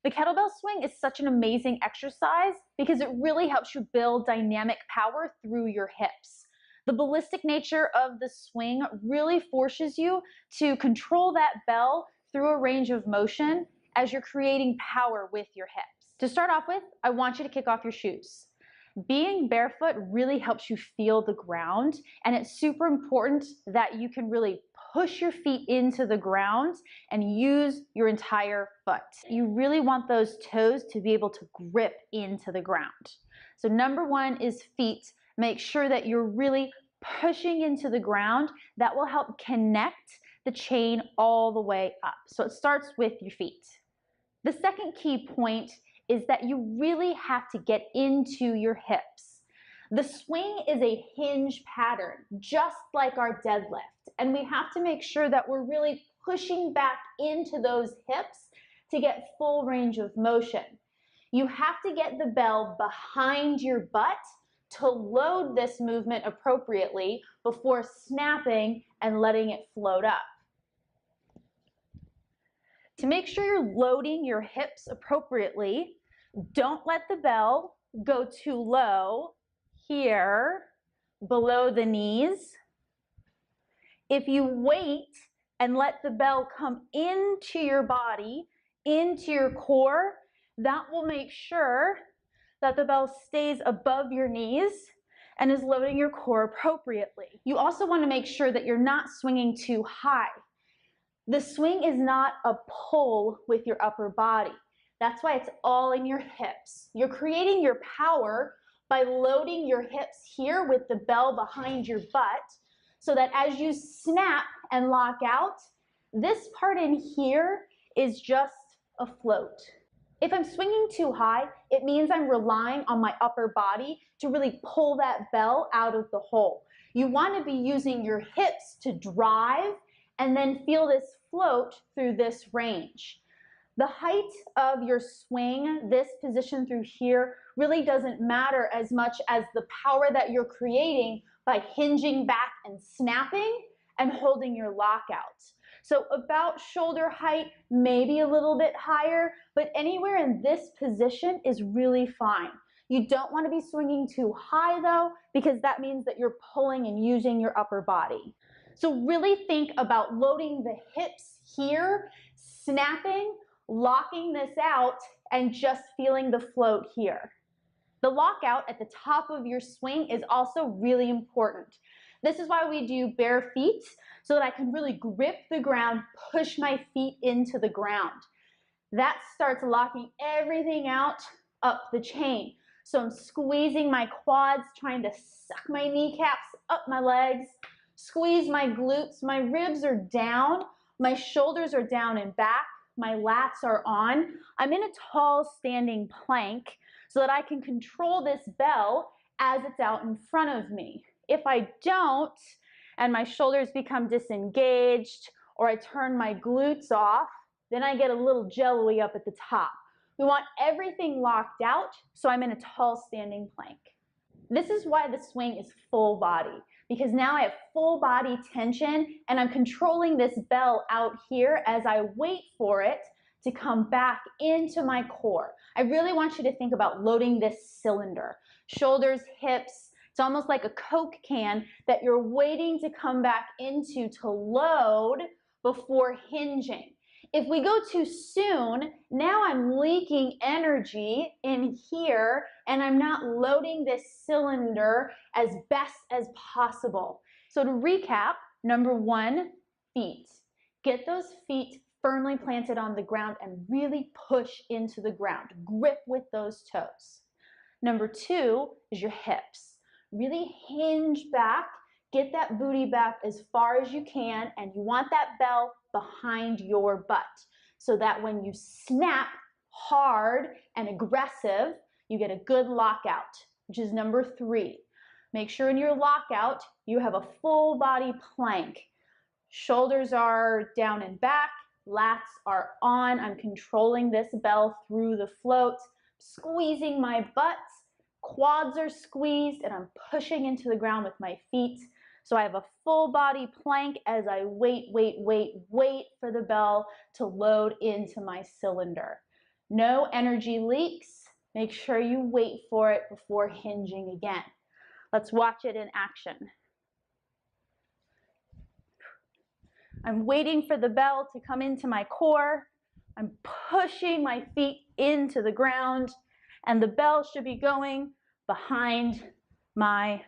The kettlebell swing is such an amazing exercise because it really helps you build dynamic power through your hips. The ballistic nature of the swing really forces you to control that bell through a range of motion as you're creating power with your hips. To start off with, I want you to kick off your shoes. Being barefoot really helps you feel the ground, and it's super important that you can really push your feet into the ground and use your entire foot. You really want those toes to be able to grip into the ground. So number one is feet. Make sure that you're really pushing into the ground. That will help connect the chain all the way up. So it starts with your feet. The second key point is that you really have to get into your hips. The swing is a hinge pattern, just like our deadlift, and we have to make sure that we're really pushing back into those hips to get full range of motion. You have to get the bell behind your butt to load this movement appropriately before snapping and letting it float up. To make sure you're loading your hips appropriately, don't let the bell go too low here below the knees. If you wait and let the bell come into your body, into your core, that will make sure that the bell stays above your knees and is loading your core appropriately. You also want to make sure that you're not swinging too high. The swing is not a pull with your upper body. That's why it's all in your hips. You're creating your power by loading your hips here with the bell behind your butt so that as you snap and lock out, this part in here is just a float. If I'm swinging too high, it means I'm relying on my upper body to really pull that bell out of the hole. You want to be using your hips to drive and then feel this float through this range. The height of your swing, this position through here, really doesn't matter as much as the power that you're creating by hinging back and snapping and holding your lockout. So about shoulder height, maybe a little bit higher, but anywhere in this position is really fine. You don't want to be swinging too high though, because that means that you're pulling and using your upper body. So really think about loading the hips here, snapping, locking this out, and just feeling the float here. The lockout at the top of your swing is also really important. This is why we do bare feet, so that I can really grip the ground, push my feet into the ground. That starts locking everything out up the chain. So I'm squeezing my quads, trying to suck my kneecaps up my legs, squeeze my glutes, my ribs are down, my shoulders are down and back, my lats are on. I'm in a tall standing plank so that I can control this bell as it's out in front of me. If I don't, and my shoulders become disengaged, or I turn my glutes off, then I get a little jello-y up at the top. We want everything locked out, so I'm in a tall standing plank. This is why the swing is full body, because now I have full body tension and I'm controlling this bell out here as I wait for it to come back into my core. I really want you to think about loading this cylinder. Shoulders, hips, it's almost like a Coke can that you're waiting to come back into to load before hinging. If we go too soon, now I'm leaking energy in here and I'm not loading this cylinder as best as possible. So to recap, number one, feet. Get those feet firmly planted on the ground and really push into the ground. Grip with those toes. Number two is your hips. Really hinge back, get that booty back as far as you can, and you want that bell behind your butt so that when you snap hard and aggressive, you get a good lockout, which is number three. Make sure in your lockout you have a full body plank. Shoulders are down and back, lats are on. I'm controlling this bell through the float, squeezing my butt. Quads are squeezed and I'm pushing into the ground with my feet. So I have a full body plank as I wait for the bell to load into my cylinder. No energy leaks. Make sure you wait for it before hinging again. Let's watch it in action. I'm waiting for the bell to come into my core. I'm pushing my feet into the ground, and the bell should be going behind my